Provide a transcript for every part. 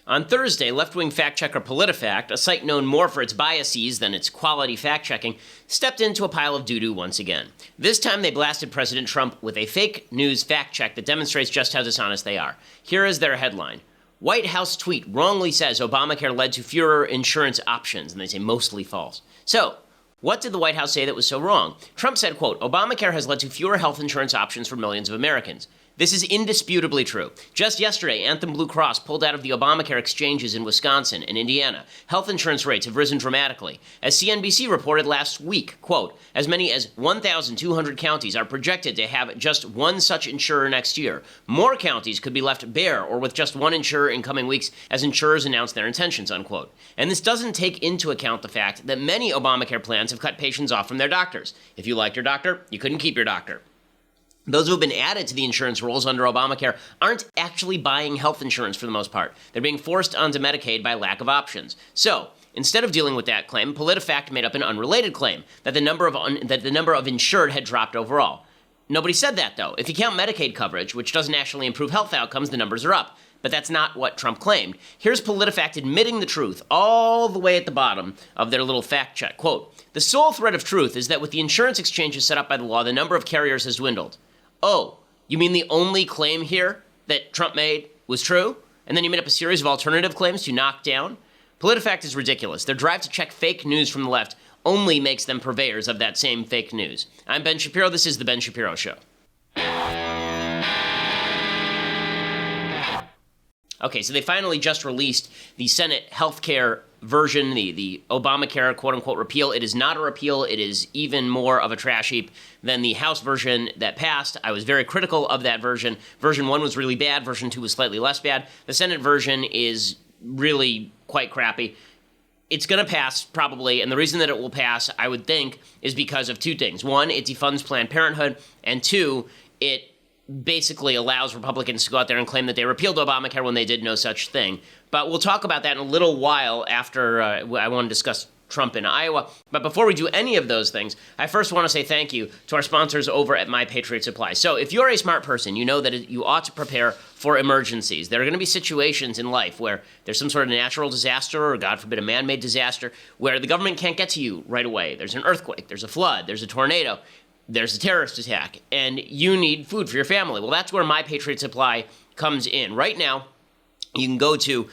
On Thursday, left-wing fact-checker PolitiFact, a site known more for its biases than its quality fact-checking, stepped into a pile of doo-doo once again. This time they blasted President Trump with a fake news fact-check that demonstrates just how dishonest they are. Here is their headline. White House tweet wrongly says Obamacare led to fewer insurance options, and they say mostly false. So, what did the White House say that was so wrong? Trump said, quote, Obamacare has led to fewer health insurance options for millions of Americans. This is indisputably true. Just yesterday, Anthem Blue Cross pulled out of the Obamacare exchanges in Wisconsin and Indiana. Health insurance rates have risen dramatically. As CNBC reported last week, quote, as many as 1,200 counties are projected to have just one such insurer next year. More counties could be left bare or with just one insurer in coming weeks as insurers announce their intentions, unquote. And this doesn't take into account the fact that many Obamacare plans have cut patients off from their doctors. If you liked your doctor, you couldn't keep your doctor. Those who have been added to the insurance rolls under Obamacare aren't actually buying health insurance for the most part. They're being forced onto Medicaid by lack of options. So, instead of dealing with that claim, PolitiFact made up an unrelated claim that the number of insured had dropped overall. Nobody said that, though. If you count Medicaid coverage, which doesn't actually improve health outcomes, the numbers are up. But that's not what Trump claimed. Here's PolitiFact admitting the truth all the way at the bottom of their little fact check. Quote, the sole thread of truth is that with the insurance exchanges set up by the law, the number of carriers has dwindled. Oh, you mean the only claim here that Trump made was true? And then you made up a series of alternative claims to knock down? PolitiFact is ridiculous. Their drive to check fake news from the left only makes them purveyors of that same fake news. I'm Ben Shapiro. This is The Ben Shapiro Show. Okay, so they finally just released the Senate healthcare version, the Obamacare quote-unquote repeal. It is not a repeal. It is even more of a trash heap than the House version that passed. I was very critical of that version. Version 1 was really bad. Version 2 was slightly less bad. The Senate version is really quite crappy. It's going to pass, probably, and the reason that it will pass, I would think, is because of two things. One, it defunds Planned Parenthood, and two, it basically allows Republicans to go out there and claim that they repealed Obamacare when they did no such thing. But we'll talk about that in a little while after I want to discuss Trump in Iowa. But before we do any of those things, I first want to say thank you to our sponsors over at My Patriot Supply. So if you're a smart person, you know that you ought to prepare for emergencies. There are going to be situations in life where there's some sort of natural disaster or, God forbid, a man-made disaster where the government can't get to you right away. There's an earthquake, there's a flood, there's a tornado, there's a terrorist attack, and you need food for your family. Well, that's where My Patriot Supply comes in. Right now, you can go to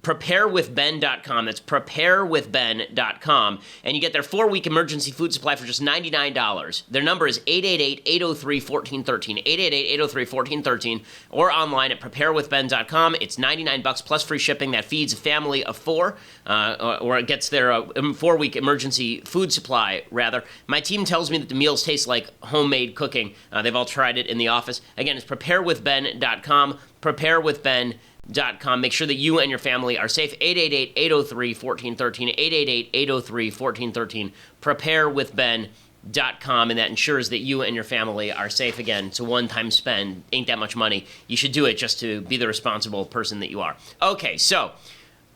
preparewithben.com. That's preparewithben.com. And you get their 4-week emergency food supply for just $99. Their number is 888-803-1413, 888-803-1413, or online at preparewithben.com. It's $99 plus free shipping. That feeds a family of 4, or it gets their 4-week emergency food supply, rather. My team tells me that the meals taste like homemade cooking. They've all tried it in the office. Again, it's preparewithben.com, preparewithben.com. Make sure that you and your family are safe. 888-803-1413, 888-803-1413, preparewithben.com, and that ensures that you and your family are safe. Again, it's a one-time spend. Ain't that much money. You should do it just to be the responsible person that you are. Okay, so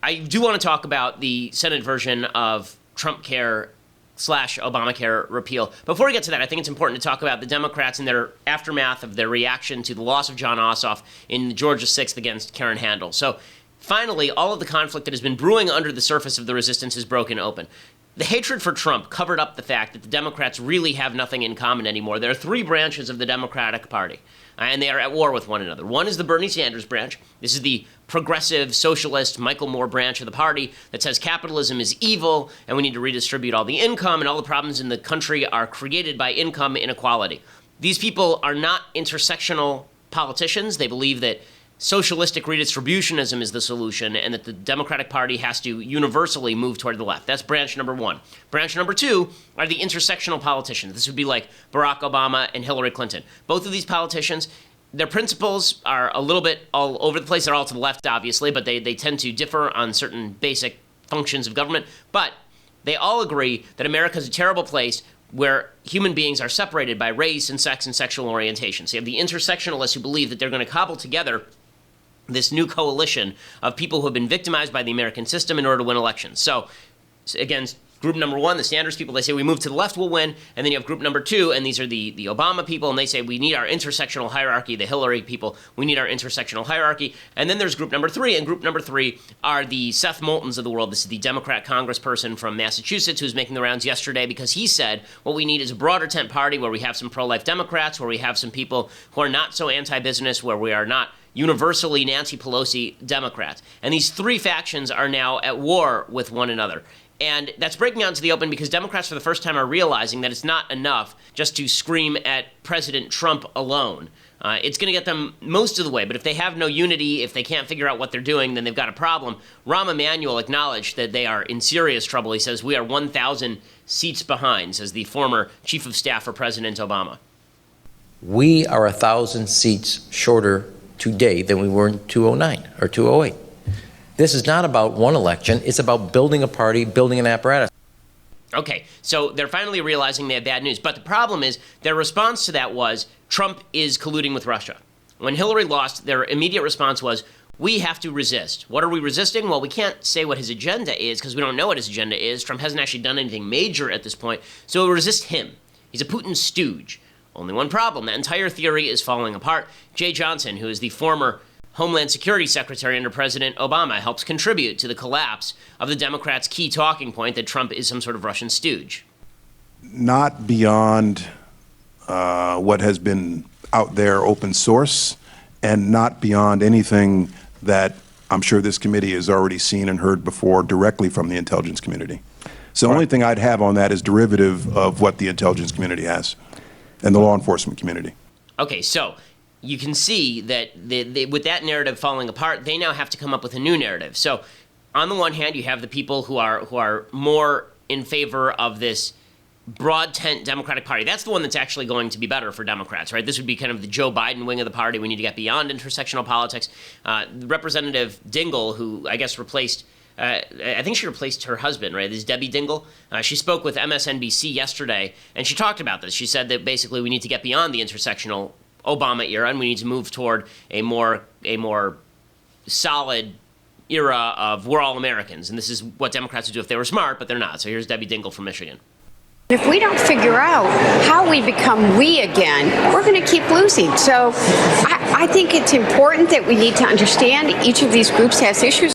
I do want to talk about the Senate version of Trump Care / Obamacare repeal. Before we get to that, I think it's important to talk about the Democrats and their aftermath of their reaction to the loss of John Ossoff in Georgia 6th against Karen Handel. So finally, all of the conflict that has been brewing under the surface of the resistance is broken open. The hatred for Trump covered up the fact that the Democrats really have nothing in common anymore. There are 3 branches of the Democratic Party, and they are at war with one another. One is the Bernie Sanders branch. This is the progressive, socialist, Michael Moore branch of the party that says capitalism is evil and we need to redistribute all the income and all the problems in the country are created by income inequality. These people are not intersectional politicians. They believe that socialistic redistributionism is the solution and that the Democratic Party has to universally move toward the left. That's branch number 1. Branch number 2 are the intersectional politicians. This would be like Barack Obama and Hillary Clinton. Both of these politicians, their principles are a little bit all over the place. They're all to the left, obviously, but they tend to differ on certain basic functions of government. But they all agree that America is a terrible place where human beings are separated by race and sex and sexual orientation. So you have the intersectionalists who believe that they're going to cobble together this new coalition of people who have been victimized by the American system in order to win elections. So, again, group number one, the Sanders people, they say we move to the left, we'll win. And then you have group number two, and these are the Obama people, and they say we need our intersectional hierarchy. The Hillary people, we need our intersectional hierarchy. And then there's group number three, and group number three are the Seth Moultons of the world. This is the Democrat congressperson from Massachusetts who's making the rounds yesterday because he said what we need is a broader tent party where we have some pro-life Democrats, where we have some people who are not so anti-business, where we are not universally Nancy Pelosi Democrats. And these three factions are now at war with one another. And that's breaking out into the open because Democrats for the first time are realizing that it's not enough just to scream at President Trump alone. It's going to get them most of the way, but if they have no unity, if they can't figure out what they're doing, then they've got a problem. Rahm Emanuel acknowledged that they are in serious trouble. He says, we are 1,000 seats behind, says the former chief of staff for President Obama. We are 1,000 seats shorter today than we were in 2009 or 2008. This is not about one election. It's about building a party, building an apparatus. Okay, so they're finally realizing they have bad news. But the problem is their response to that was Trump is colluding with Russia. When Hillary lost, their immediate response was, we have to resist. What are we resisting? Well, we can't say what his agenda is because we don't know what his agenda is. Trump hasn't actually done anything major at this point. So we'll resist him. He's a Putin stooge. Only one problem. That entire theory is falling apart. Jay Johnson, who is the former Homeland Security Secretary under President Obama, helps contribute to the collapse of the Democrats' key talking point that Trump is some sort of Russian stooge. Not beyond what has been out there open source, and not beyond anything that I'm sure this committee has already seen and heard before directly from the intelligence community. So the only thing I'd have on that is derivative of what the intelligence community has and the law enforcement community. Okay, so you can see that with that narrative falling apart, they now have to come up with a new narrative. So on the one hand, you have the people who are more in favor of this broad tent Democratic Party. That's the one that's actually going to be better for Democrats, right? This would be kind of the Joe Biden wing of the party. We need to get beyond intersectional politics. Representative Dingell, who I guess replaced I think she replaced her husband, right? This is Debbie Dingell. She spoke with MSNBC yesterday, and she talked about this. She said that basically we need to get beyond the intersectional Obama era, and we need to move toward a more solid era of we're all Americans. And this is what Democrats would do if they were smart, but they're not. So here's Debbie Dingell from Michigan. If we don't figure out how we become we again, we're going to keep losing. So I think it's important that we need to understand each of these groups has issues.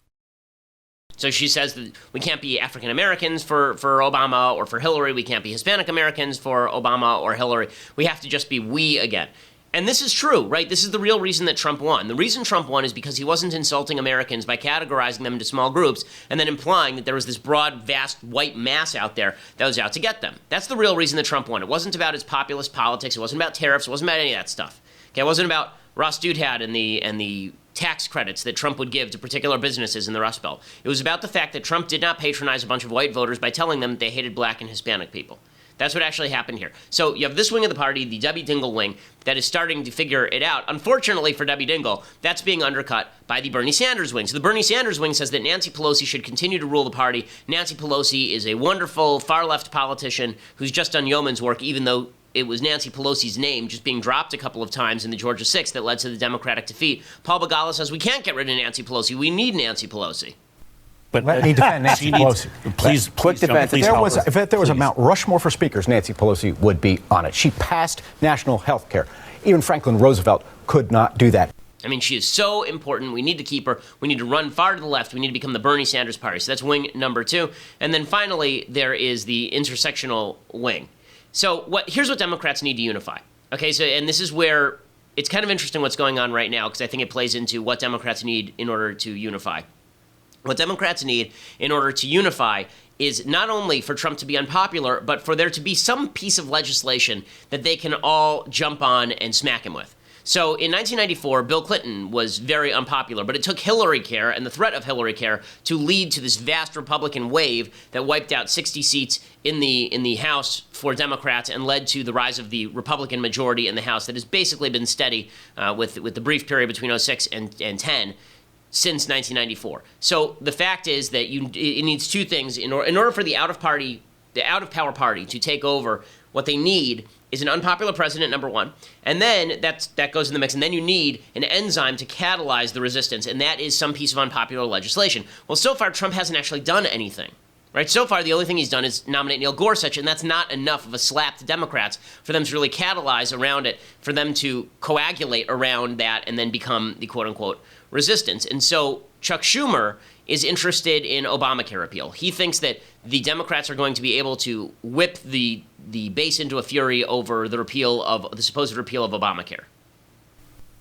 So she says that we can't be African Americans for Obama or for Hillary. We can't be Hispanic Americans for Obama or Hillary. We have to just be we again. And this is true, right? This is the real reason that Trump won. The reason Trump won is because he wasn't insulting Americans by categorizing them into small groups and then implying that there was this broad, vast white mass out there that was out to get them. That's the real reason that Trump won. It wasn't about his populist politics. It wasn't about tariffs. It wasn't about any of that stuff. Okay, it wasn't about Ross Douthat and the tax credits that Trump would give to particular businesses in the Rust Belt. It was about the fact that Trump did not patronize a bunch of white voters by telling them that they hated black and Hispanic people. That's what actually happened here. So you have this wing of the party, the Debbie Dingell wing, that is starting to figure it out. Unfortunately for Debbie Dingell, that's being undercut by the Bernie Sanders wing. So the Bernie Sanders wing says that Nancy Pelosi should continue to rule the party. Nancy Pelosi is a wonderful far-left politician who's just done yeoman's work, even though it was Nancy Pelosi's name just being dropped a couple of times in the Georgia 6 that led to the Democratic defeat. Paul Begala says we can't get rid of Nancy Pelosi. We need Nancy Pelosi. But let me defend Nancy Pelosi. Please, quick defense. If there was a Mount Rushmore for speakers, Nancy Pelosi would be on it. She passed national health care. Even Franklin Roosevelt could not do that. I mean, she is so important. We need to keep her. We need to run far to the left. We need to become the Bernie Sanders party. So that's wing number two. And then finally, there is the intersectional wing. So here's what Democrats need to unify. Okay, so and this is where it's kind of interesting what's going on right now because I think it plays into what Democrats need in order to unify. What Democrats need in order to unify is not only for Trump to be unpopular, but for there to be some piece of legislation that they can all jump on and smack him with. So in 1994, Bill Clinton was very unpopular, but it took Hillary Care and the threat of Hillary Care to lead to this vast Republican wave that wiped out 60 seats in the House for Democrats and led to the rise of the Republican majority in the House that has basically been steady with the brief period between 06 and 10 since 1994. So the fact is that it needs two things in order for the out-of-power party to take over. What they need is an unpopular president, number one, and then that goes in the mix, and then you need an enzyme to catalyze the resistance, and that is some piece of unpopular legislation. Well, so far, Trump hasn't actually done anything. Right? So far, the only thing he's done is nominate Neil Gorsuch, and that's not enough of a slap to Democrats for them to really catalyze around it, for them to coagulate around that and then become the quote-unquote resistance. And so Chuck Schumer is interested in Obamacare repeal. He thinks that the Democrats are going to be able to whip the base into a fury over the supposed repeal of Obamacare.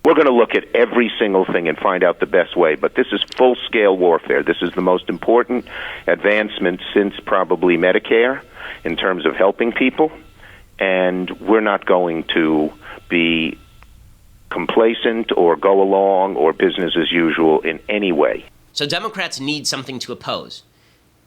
We're going to look at every single thing and find out the best way, but this is full-scale warfare. This is the most important advancement since probably Medicare in terms of helping people, and we're not going to be complacent or go along or business as usual in any way. So Democrats need something to oppose.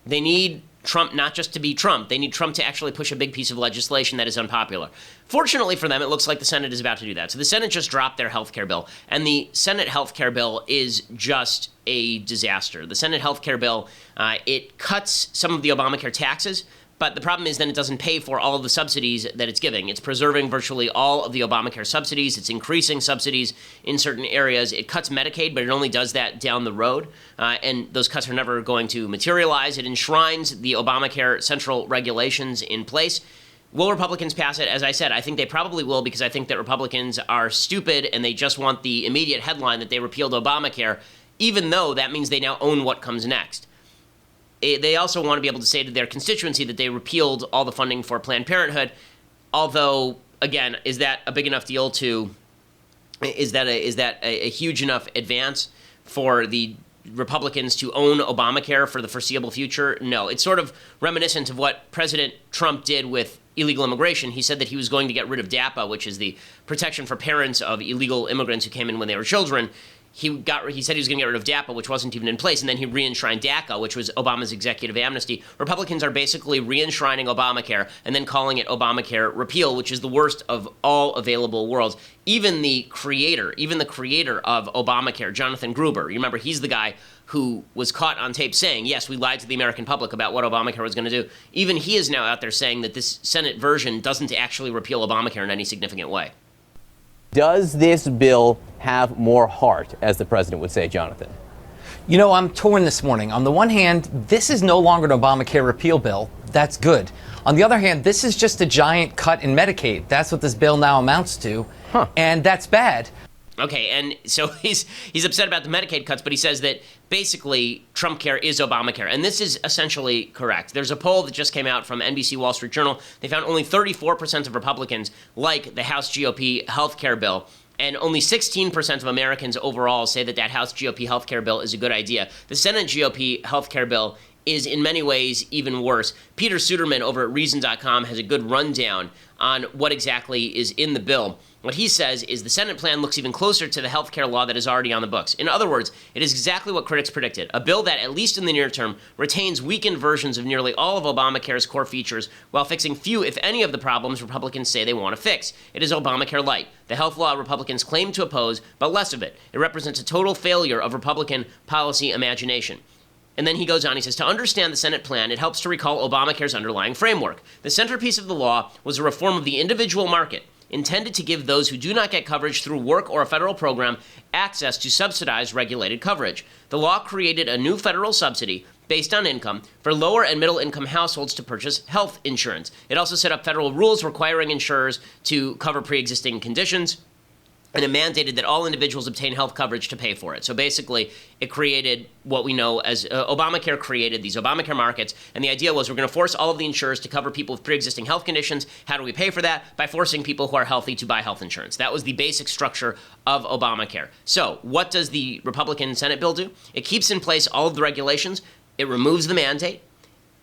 They need Trump not just to be Trump. They need Trump to actually push a big piece of legislation that is unpopular. Fortunately for them, it looks like the Senate is about to do that. So the Senate just dropped their health care bill, and the Senate health care bill is just a disaster. The Senate health care bill, it cuts some of the Obamacare taxes, but the problem is then it doesn't pay for all of the subsidies that it's giving. It's preserving virtually all of the Obamacare subsidies. It's increasing subsidies in certain areas. It cuts Medicaid, but it only does that down the road. And those cuts are never going to materialize. It enshrines the Obamacare central regulations in place. Will Republicans pass it? As I said, I think they probably will, because I think that Republicans are stupid and they just want the immediate headline that they repealed Obamacare, even though that means they now own what comes next. They also want to be able to say to their constituency that they repealed all the funding for Planned Parenthood, although, again, is that a big enough deal is that a huge enough advance for the Republicans to own Obamacare for the foreseeable future? No. It's sort of reminiscent of what President Trump did with illegal immigration. He said that he was going to get rid of DAPA, which is the protection for parents of illegal immigrants who came in when they were children. He said he was going to get rid of DAPA, which wasn't even in place, and then he re-enshrined DACA, which was Obama's executive amnesty. Republicans are basically re-enshrining Obamacare and then calling it Obamacare repeal, which is the worst of all available worlds. Even the creator of Obamacare, Jonathan Gruber, you remember he's the guy who was caught on tape saying, yes, we lied to the American public about what Obamacare was going to do. Even he is now out there saying that this Senate version doesn't actually repeal Obamacare in any significant way. Does this bill have more heart, as the president would say, Jonathan? You know, I'm torn this morning. On the one hand, this is no longer an Obamacare repeal bill. That's good. On the other hand, this is just a giant cut in Medicaid. That's what this bill now amounts to. And that's bad. Okay, and so he's upset about the Medicaid cuts, but he says that basically Trump care is Obamacare, and this is essentially correct. There's a poll that just came out from NBC Wall Street Journal. They found only 34% of Republicans like the House GOP health care bill, and only 16% of Americans overall say that House GOP health care bill is a good idea. The Senate GOP health care bill is in many ways even worse. Peter Suderman over at Reason.com has a good rundown on what exactly is in the bill. What he says is the Senate plan looks even closer to the health care law that is already on the books. In other words, it is exactly what critics predicted, a bill that, at least in the near term, retains weakened versions of nearly all of Obamacare's core features while fixing few, if any, of the problems Republicans say they want to fix. It is Obamacare light, the health law Republicans claim to oppose, but less of it. It represents a total failure of Republican policy imagination. And then he goes on, he says, to understand the Senate plan, it helps to recall Obamacare's underlying framework. The centerpiece of the law was a reform of the individual market, intended to give those who do not get coverage through work or a federal program access to subsidized regulated coverage. The law created a new federal subsidy based on income for lower and middle income households to purchase health insurance. It also set up federal rules requiring insurers to cover pre-existing conditions, and it mandated that all individuals obtain health coverage to pay for it. So basically, it created what we know as Obamacare created these Obamacare markets, and the idea was we're going to force all of the insurers to cover people with pre-existing health conditions. How do we pay for that? By forcing people who are healthy to buy health insurance. That was the basic structure of Obamacare. So what does the Republican Senate bill do? It keeps in place all of the regulations. It removes the mandate.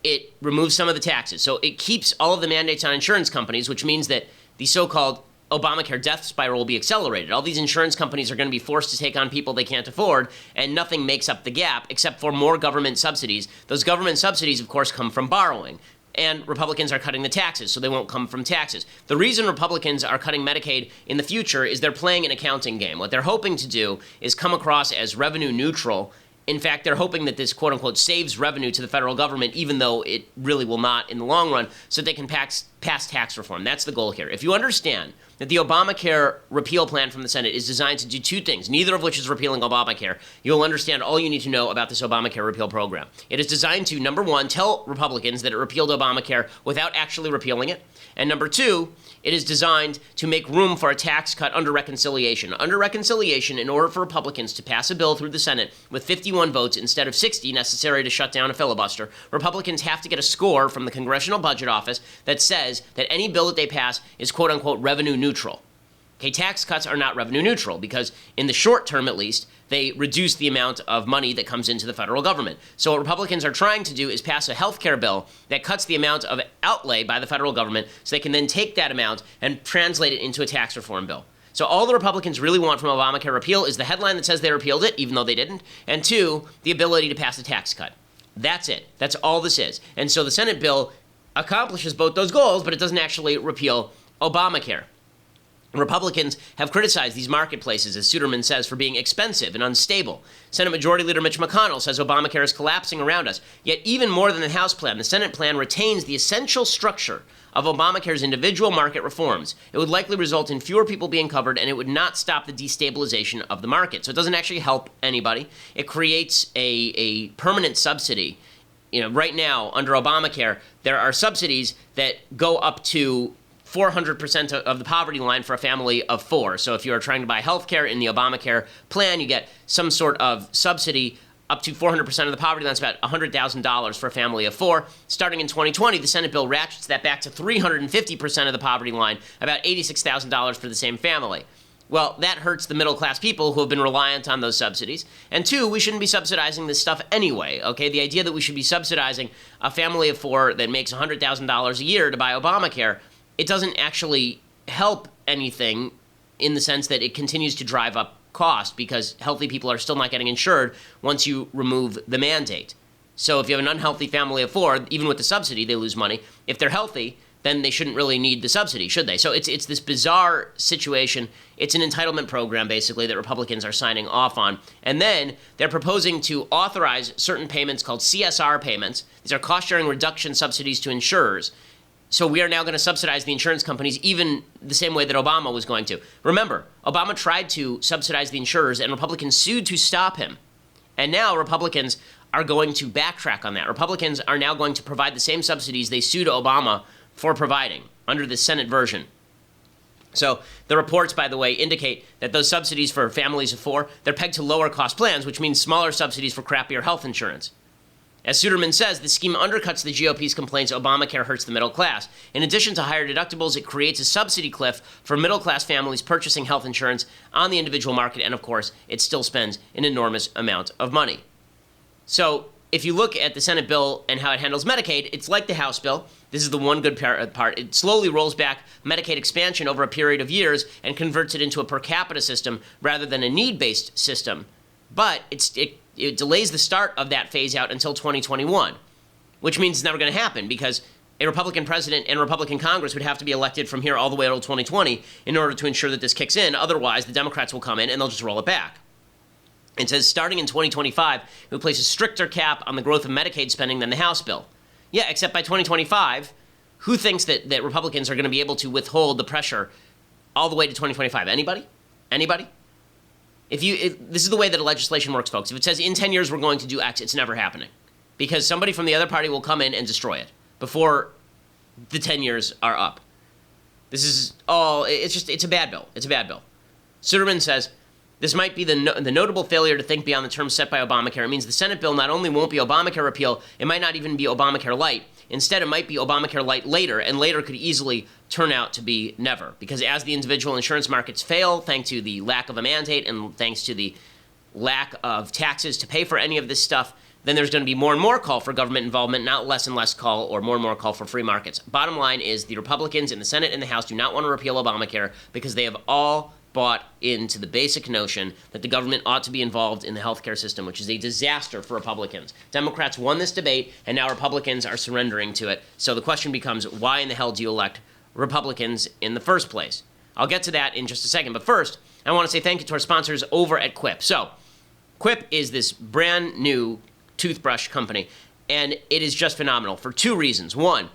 It removes some of the taxes. So it keeps all of the mandates on insurance companies, which means that the so-called Obamacare death spiral will be accelerated. All these insurance companies are going to be forced to take on people they can't afford, and nothing makes up the gap except for more government subsidies. Those government subsidies, of course, come from borrowing. And Republicans are cutting the taxes, so they won't come from taxes. The reason Republicans are cutting Medicaid in the future is they're playing an accounting game. What they're hoping to do is come across as revenue neutral. In fact, they're hoping that this, quote-unquote, saves revenue to the federal government, even though it really will not in the long run, so they can pass tax reform. That's the goal here. If you understand that the Obamacare repeal plan from the Senate is designed to do two things, neither of which is repealing Obamacare, you'll understand all you need to know about this Obamacare repeal program. It is designed to, number one, tell Republicans that it repealed Obamacare without actually repealing it. And number two, it is designed to make room for a tax cut under reconciliation. Under reconciliation, in order for Republicans to pass a bill through the Senate with 51 votes instead of 60 necessary to shut down a filibuster, Republicans have to get a score from the Congressional Budget Office that says that any bill that they pass is quote-unquote revenue neutral. Okay, tax cuts are not revenue neutral because in the short term, at least, they reduce the amount of money that comes into the federal government. So what Republicans are trying to do is pass a health care bill that cuts the amount of outlay by the federal government so they can then take that amount and translate it into a tax reform bill. So all the Republicans really want from Obamacare repeal is the headline that says they repealed it, even though they didn't, and two, the ability to pass a tax cut. That's it. That's all this is. And so the Senate bill accomplishes both those goals, but it doesn't actually repeal Obamacare. Republicans have criticized these marketplaces, as Suderman says, for being expensive and unstable. Senate Majority Leader Mitch McConnell says Obamacare is collapsing around us. Yet even more than the House plan, the Senate plan retains the essential structure of Obamacare's individual market reforms. It would likely result in fewer people being covered, and it would not stop the destabilization of the market. So it doesn't actually help anybody. It creates a permanent subsidy. You know, right now, under Obamacare, there are subsidies that go up to 400% of the poverty line for a family of four. So if you're trying to buy health care in the Obamacare plan, you get some sort of subsidy up to 400% of the poverty line. It's about $100,000 for a family of four. Starting in 2020, the Senate bill ratchets that back to 350% of the poverty line, about $86,000 for the same family. Well, that hurts the middle-class people who have been reliant on those subsidies. And two, we shouldn't be subsidizing this stuff anyway, okay? The idea that we should be subsidizing a family of four that makes $100,000 a year to buy Obamacare, it doesn't actually help anything in the sense that it continues to drive up cost because healthy people are still not getting insured once you remove the mandate. So if you have an unhealthy family of four, even with the subsidy, they lose money. If they're healthy, then they shouldn't really need the subsidy, should they? So it's this bizarre situation. It's an entitlement program, basically, that Republicans are signing off on. And then they're proposing to authorize certain payments called CSR payments. These are cost-sharing reduction subsidies to insurers. So we are now going to subsidize the insurance companies even the same way that Obama was going to. Remember, Obama tried to subsidize the insurers, and Republicans sued to stop him. And now Republicans are going to backtrack on that. Republicans are now going to provide the same subsidies they sued Obama for providing under the Senate version. So the reports, by the way, indicate that those subsidies for families of four, they're pegged to lower cost plans, which means smaller subsidies for crappier health insurance. As Suderman says, the scheme undercuts the GOP's complaints Obamacare hurts the middle class. In addition to higher deductibles, it creates a subsidy cliff for middle-class families purchasing health insurance on the individual market, and of course, it still spends an enormous amount of money. So if you look at the Senate bill and how it handles Medicaid, it's like the House bill. This is the one good part. It slowly rolls back Medicaid expansion over a period of years and converts it into a per capita system rather than a need-based system. But it delays the start of that phase out until 2021, which means it's never going to happen because a Republican president and a Republican Congress would have to be elected from here all the way until 2020 in order to ensure that this kicks in. Otherwise, the Democrats will come in and they'll just roll it back. It says starting in 2025, it would place a stricter cap on the growth of Medicaid spending than the House bill. Yeah, except by 2025, who thinks that Republicans are going to be able to withhold the pressure all the way to 2025? Anybody? Anybody? This is the way that legislation works, folks. If it says in 10 years we're going to do X, it's never happening. Because somebody from the other party will come in and destroy it before the 10 years are up. This is all, it's a bad bill. It's a bad bill. Suderman says, this might be the notable failure to think beyond the terms set by Obamacare. It means the Senate bill not only won't be Obamacare repeal, it might not even be Obamacare light. Instead, it might be Obamacare light later, and later could easily turn out to be never. Because as the individual insurance markets fail, thanks to the lack of a mandate and thanks to the lack of taxes to pay for any of this stuff, then there's going to be more and more call for government involvement, not less and less call or more call for free markets. Bottom line is the Republicans in the Senate and the House do not want to repeal Obamacare because they have all bought into the basic notion that the government ought to be involved in the healthcare system, which is a disaster for Republicans. Democrats won this debate, and now Republicans are surrendering to it. So the question becomes, why in the hell do you elect Republicans in the first place? I'll get to that in just a second. But first, I want to say thank you to our sponsors over at Quip. So Quip is this brand new toothbrush company, and it is just phenomenal for two reasons. One,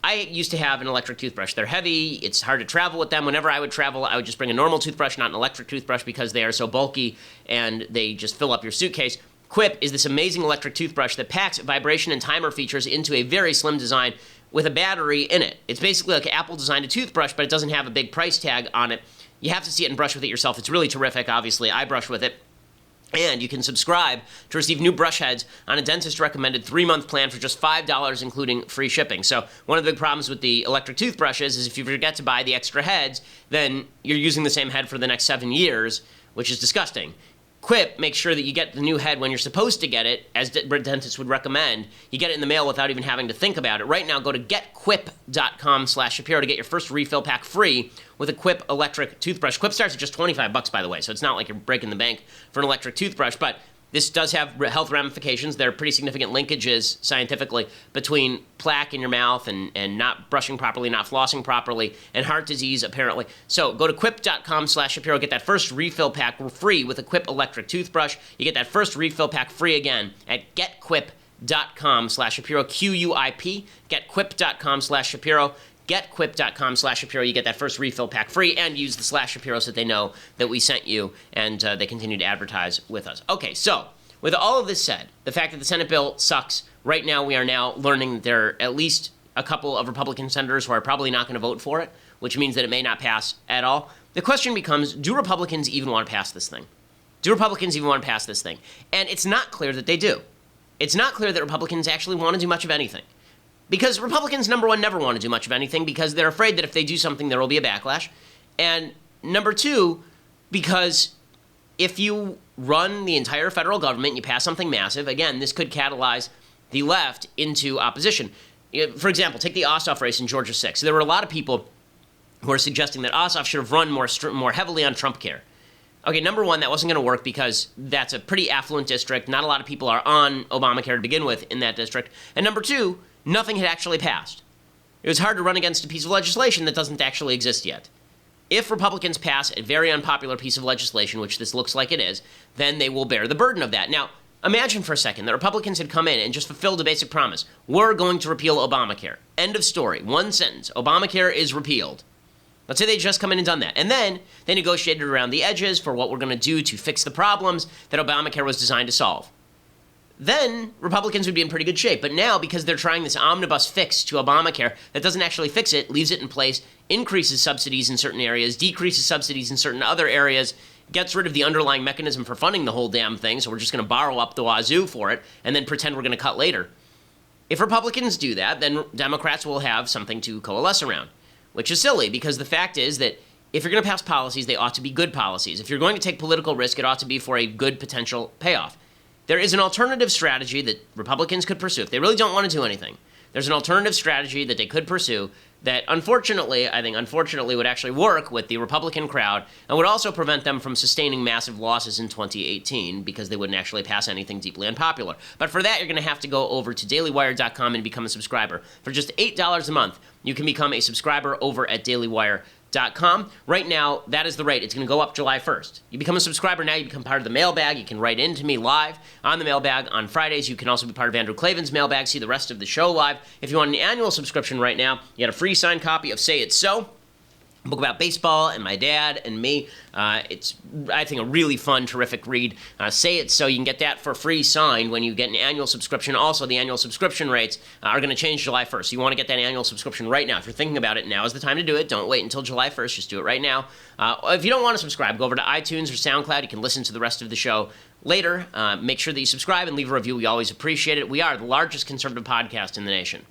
I used to have an electric toothbrush. They're heavy. It's hard to travel with them. Whenever I would travel, I would just bring a normal toothbrush, not an electric toothbrush, because they are so bulky and they just fill up your suitcase. Quip is this amazing electric toothbrush that packs vibration and timer features into a very slim design with a battery in it. It's basically like Apple designed a toothbrush, but it doesn't have a big price tag on it. You have to see it and brush with it yourself. It's really terrific, obviously. I brush with it. And you can subscribe to receive new brush heads on a dentist-recommended 3-month plan for just $5, including free shipping. So one of the big problems with the electric toothbrushes is if you forget to buy the extra heads, then you're using the same head for the next 7 years, which is disgusting. Quip makes sure that you get the new head when you're supposed to get it, as dentists would recommend. You get it in the mail without even having to think about it. Right now, go to getquip.com/Shapiro to get your first refill pack free with a Quip electric toothbrush. Quip starts at just $25, by the way, so it's not like you're breaking the bank for an electric toothbrush, but this does have health ramifications. There are pretty significant linkages scientifically between plaque in your mouth and not brushing properly, not flossing properly, and heart disease, apparently. So go to quip.com/Shapiro, get that first refill pack free with a Quip electric toothbrush. You get that first refill pack free again at getquip.com/Shapiro, QUIP, getquip.com/Shapiro. Getquip.com/Shapiro. You get that first refill pack free and use the /Shapiro so that they know that we sent you and they continue to advertise with us. Okay, so with all of this said, the fact that the Senate bill sucks, right now we are now learning that there are at least a couple of Republican senators who are probably not going to vote for it, which means that it may not pass at all. The question becomes, do Republicans even want to pass this thing? Do Republicans even want to pass this thing? And it's not clear that they do. It's not clear that Republicans actually want to do much of anything. Because Republicans, number one, never want to do much of anything because they're afraid that if they do something, there will be a backlash. And number two, because if you run the entire federal government and you pass something massive, again, this could catalyze the left into opposition. For example, take the Ossoff race in Georgia 6. There were a lot of people who are suggesting that Ossoff should have run more heavily on Trump care. Okay, number one, that wasn't going to work because that's a pretty affluent district. Not a lot of people are on Obamacare to begin with in that district. And number two, nothing had actually passed. It was hard to run against a piece of legislation that doesn't actually exist yet. If Republicans pass a very unpopular piece of legislation, which this looks like it is, then they will bear the burden of that. Now, imagine for a second that Republicans had come in and just fulfilled a basic promise. We're going to repeal Obamacare. End of story. One sentence. Obamacare is repealed. Let's say they just come in and done that. And then they negotiated around the edges for what we're going to do to fix the problems that Obamacare was designed to solve. Then Republicans would be in pretty good shape. But now, because they're trying this omnibus fix to Obamacare that doesn't actually fix it, leaves it in place, increases subsidies in certain areas, decreases subsidies in certain other areas, gets rid of the underlying mechanism for funding the whole damn thing, so we're just going to borrow up the wazoo for it and then pretend we're going to cut later. If Republicans do that, then Democrats will have something to coalesce around, which is silly because the fact is that if you're going to pass policies, they ought to be good policies. If you're going to take political risk, it ought to be for a good potential payoff. There is an alternative strategy that Republicans could pursue. If they really don't want to do anything, there's an alternative strategy that they could pursue that unfortunately would actually work with the Republican crowd and would also prevent them from sustaining massive losses in 2018 because they wouldn't actually pass anything deeply unpopular. But for that, you're going to have to go over to dailywire.com and become a subscriber. For just $8 a month, you can become a subscriber over at dailywire.com. Right now, that is the rate. It's going to go up July 1st. You become a subscriber now, you become part of the mailbag. You can write in to me live on the mailbag on Fridays. You can also be part of Andrew Klavan's mailbag, see the rest of the show live. If you want an annual subscription right now, you get a free signed copy of Say It So, a book about baseball and my dad and me. It's, I think, a really fun, terrific read. Say It So, you can get that for free signed when you get an annual subscription. Also, the annual subscription rates are going to change July 1st. So you want to get that annual subscription right now. If you're thinking about it, now is the time to do it. Don't wait until July 1st. Just do it right now. If you don't want to subscribe, go over to iTunes or SoundCloud. You can listen to the rest of the show later. Make sure that you subscribe and leave a review. We always appreciate it. We are the largest conservative podcast in the nation.